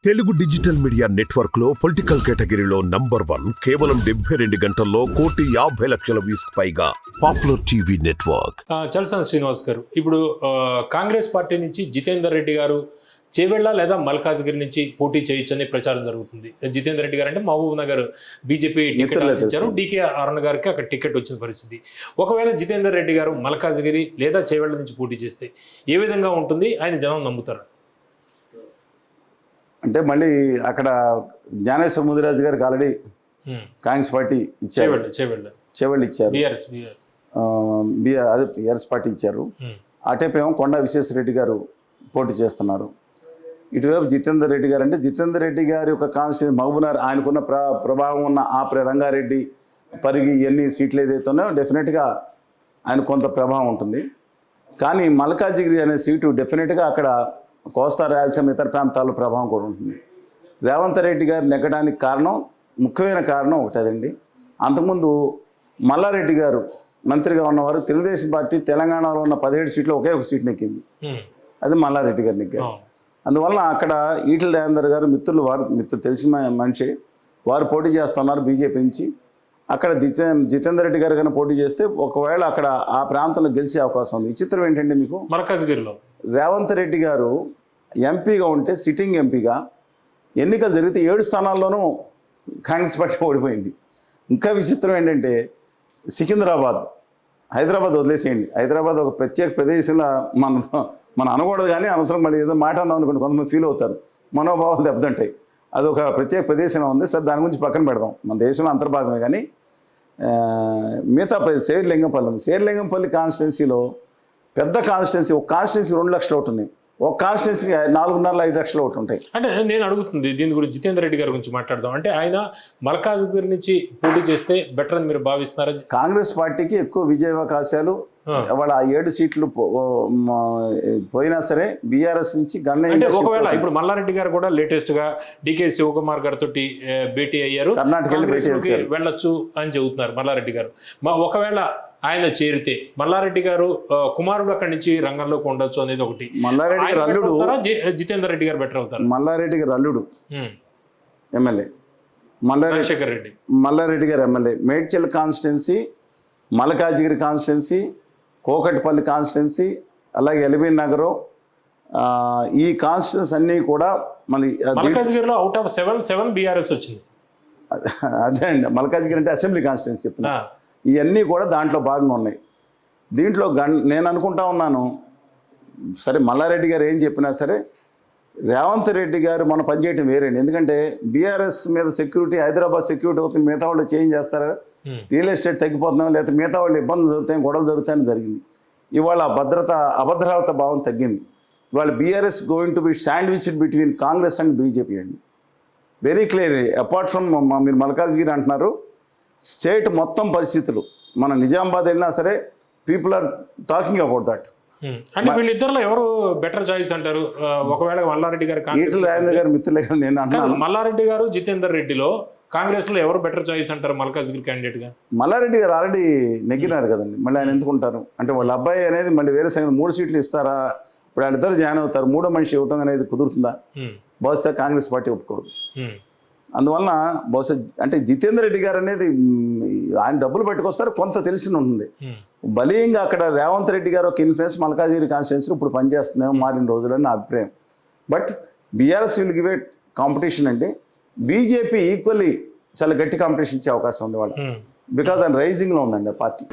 Telugu digital media network లో political కేటగిరీలో #1 కేవలం 72 గంటల్లో 1,50,00,000 వ్యూస్ పైగా popular TV network. Chalasani Srinivas గారు, ఇప్పుడు కాంగ్రెస్ పార్టీ నుంచి జితేందర్ రెడ్డి గారు చేవెళ్ళ లేదా మల్కాజ్గిరి నుంచి పోటీ చేయొచ్చని ప్రచారం జరుగుతుంది. జితేందర్ రెడ్డి గారు అంటే మహబూబ్ నగర్ బీజేపీ టికెట్ ఆశించారు. డికే అరుణ్ గారికి అక్కడ టికెట్ వచ్చిన పరిస్థితి. ఒకవేళ జితేందర్ రెడ్డి గారు మల్కాజ్గిరి లేదా చేవెళ్ళ నుంచి పోటీ చేస్తే ఏ విధంగా ఉంటుంది? ఆయన జనం నమ్ముతారు అంటే మళ్ళీ అక్కడ జ్ఞానేశ్వర ముదిరాజు గారికి ఆల్రెడీ కాంగ్రెస్ పార్టీ ఇచ్చారు, చేవెళ్ళు ఇచ్చారు, అదే బీఆర్ఎస్ పార్టీ ఇచ్చారు. అటేపేమో కొండా విశ్వేశ్వరరెడ్డి గారు పోటీ చేస్తున్నారు. ఇటువైపు జితేందర్ రెడ్డి గారు అంటే జితేందర్ రెడ్డి గారి యొక్క కాన్స్టిట్యూన్సీ మహబూబ్నగర్, ఆయనకున్న ప్రభావం ఉన్న రంగారెడ్డి పరిగి ఎన్ని సీట్లు ఏదైతే ఉన్నాయో డెఫినెట్గా ఆయన కొంత ప్రభావం ఉంటుంది. కానీ మల్కాజిగిరి అనే సీటు డెఫినెట్గా అక్కడ కోస్తా రాయలసీమ ఇతర ప్రాంతాల్లో ప్రభావం కూడా ఉంటుంది. రేవంత్ రెడ్డి గారు నెగ్గడానికి ముఖ్యమైన కారణం ఒకటి అదండి. అంతకుముందు మల్లారెడ్డి గారు మంత్రిగా ఉన్నవారు తెలుగుదేశం పార్టీ తెలంగాణలో ఉన్న 17 సీట్లు ఒకే ఒక సీట్ నెక్కింది, అది మల్లారెడ్డి గారు నెగ్గారు. అందువల్ల అక్కడ ఈటల రాజేందర్ గారు మిత్రులు తెలిసిన మనిషి, వారు పోటీ చేస్తున్నారు బీజేపీ నుంచి. అక్కడ జితేందర్ రెడ్డి గారు కానీ పోటీ చేస్తే ఒకవేళ అక్కడ ఆ ప్రాంతంలో గెలిచే అవకాశం ఉంది. విచిత్రం ఏంటంటే మీకు మల్కాజ్గిరిలో రేవంత్ రెడ్డి గారు ఎంపీగా ఉంటే సిట్టింగ్ ఎంపీగా ఎన్నికలు జరిగితే 7 స్థానాల్లోనూ కాంగ్రెస్ పార్టీ ఓడిపోయింది. ఇంకా విచిత్రం ఏంటంటే సికింద్రాబాద్, హైదరాబాద్ వదిలేసేయండి, హైదరాబాద్ ఒక ప్రత్యేక ప్రదేశంలో మనం అనకూడదు, కానీ అవసరం మళ్ళీ ఏదో మాట అన్నాం అనుకోండి కొంతమంది ఫీల్ అవుతారు, మనోభావాలు దెబ్బతింటాయి. అది ఒక ప్రత్యేక ప్రదేశంలో ఉంది సార్, దాని గురించి పక్కన పెడదాం, మన దేశంలో అంతర్భాగమే. కానీ మిగతా శేర్లింగంపల్లి ఉంది. శేర్లింగంపల్లి కాన్స్టిట్యున్సీలో పెద్ద కాన్స్టిట్యున్సీ, ఒక కాన్స్టిట్యున్సీ 2 లక్షల ఓట్లు ఉన్నాయి, ఒక కాన్స్టిట్యున్సీకి 4.5 లక్షల ఓట్లు ఉంటాయి. అంటే నేను అడుగుతుంది దీని గురించి జితేందర్ రెడ్డి గారి గురించి మాట్లాడదాం. అంటే ఆయన మల్కాజ్గిరి నుంచి పోటీ చేస్తే బెటర్ అని మీరు భావిస్తున్నారా? కాంగ్రెస్ పార్టీకి ఎక్కువ విజయావకాశాలు, వాళ్ళ 7 సీట్లు పోయినా సరే బీఆర్ఎస్ నుంచి ఒకవేళ ఇప్పుడు మల్లారెడ్డి గారు కూడా లేటెస్ట్ గా డికే శివకుమార్ గారితో భేటీ అయ్యారు, కర్ణాటక వెళ్ళొచ్చు అని చెబుతున్నారు మల్లారెడ్డి గారు. ఒకవేళ ఆయన చేరితే మల్లారెడ్డి గారు కుమారుడు అక్కడి నుంచి రంగంలోకి ఉండొచ్చు అనేది ఒకటి. మల్లారెడ్డి గారు అల్లుడు జితేందర్ రెడ్డి గారు బెటర్ అవుతారు. మల్లారెడ్డి గారు అల్లుడు ఎమ్మెల్యే మల్లారెడ్డి గారు MLA Medchal constituency, Malkajgiri constituency, Kukatpally constituency, అలాగే ఎల్బీ నగరం, ఈ కాన్స్టిట్యున్సీ అన్నీ కూడా మళ్ళీ మల్కాజ్గిరిలో అవుట్ ఆఫ్ 7 బీఆర్ఎస్ వచ్చింది. అదే అండి, మల్కాజ్గిరి అంటే అసెంబ్లీ కాన్స్టిట్యున్సీ చెప్తున్నా. ఇవన్నీ కూడా దాంట్లో భాగంగా ఉన్నాయి. దీంట్లో నేను అనుకుంటా ఉన్నాను, సరే మల్లారెడ్డి గారు ఏం చెప్పినా సరే రేవంత్ రెడ్డి గారు మనం పనిచేయటం వేరేండి. ఎందుకంటే బీఆర్ఎస్ మీద సెక్యూరిటీ, హైదరాబాద్ సెక్యూరిటీ అవుతుంది, మిగతా వాళ్ళు చేంజ్ చేస్తారు, రియల్ ఎస్టేట్ తగ్గిపోతున్నాం, లేకపోతే మిగతా వాళ్ళు ఇబ్బందులు జరుగుతాయి, గొడవలు జరుగుతాయని జరిగింది. ఇవాళ అభద్రతా భావం తగ్గింది. ఇవాళ BRS going to be sandwiched between Congress and BJP అండి. Very clear. అపార్ట్ ఫ్రమ్ మీరు మల్కాజ్గిరి అంటున్నారు, స్టేట్ మొత్తం పరిస్థితులు, మన నిజామాబాద్ వెళ్ళినా సరే people are talking about that. అంటే వీళ్ళిద్దరిలో ఎవరు బెటర్ చాయిస్ అంటారు? ఒకవేళ మల్లారెడ్డి గారు మిత్రులే కదా నేను అంటున్నాను. మల్లారెడ్డి గారు జితేందర్ రెడ్డిలో కాంగ్రెస్ లో ఎవరు బెటర్ చాయిస్ అంటారు మల్కాజ్గిరి క్యాండిడేట్ గా? మల్లారెడ్డి గారు ఆల్రెడీ నెగ్గినారు కదండి, మళ్ళీ ఆయన ఎందుకుంటారు? అంటే వాళ్ళ అబ్బాయి అనేది మళ్ళీ వేరే సంగతి. 3 సీట్లు ఇస్తారా? ఇప్పుడు వాళ్ళిద్దరు జాయిన్ అవుతారు, 3వ మనిషి ఇవ్వటం అనేది కుదురుతుందా? బహుశా కాంగ్రెస్ పార్టీ ఒప్పుకోదు. అందువలన బహుశా అంటే జితేందర్ రెడ్డి గారు అనేది ఆయన డబ్బులు పెట్టుకొస్తారు, కొంత తెలిసి ఉంటుంది. బలీయంగా అక్కడ రేవంత్ రెడ్డి గారు ఒక ఇన్ఫ్లుయెన్స్ మల్కాజ్గిరి కాన్స్టిట్యున్సీ ఇప్పుడు పనిచేస్తున్నాయో మారిన రోజులని నా అభిప్రాయం. But BRS will give a competition అంటే బీజేపీ ఈక్వల్లీ చాలా గట్టి కాంపిటీషన్ ఇచ్చే అవకాశం ఉంది వాళ్ళు, బికాజ్ ఆయన రైజింగ్లో ఉందండి ఆ పార్టీ.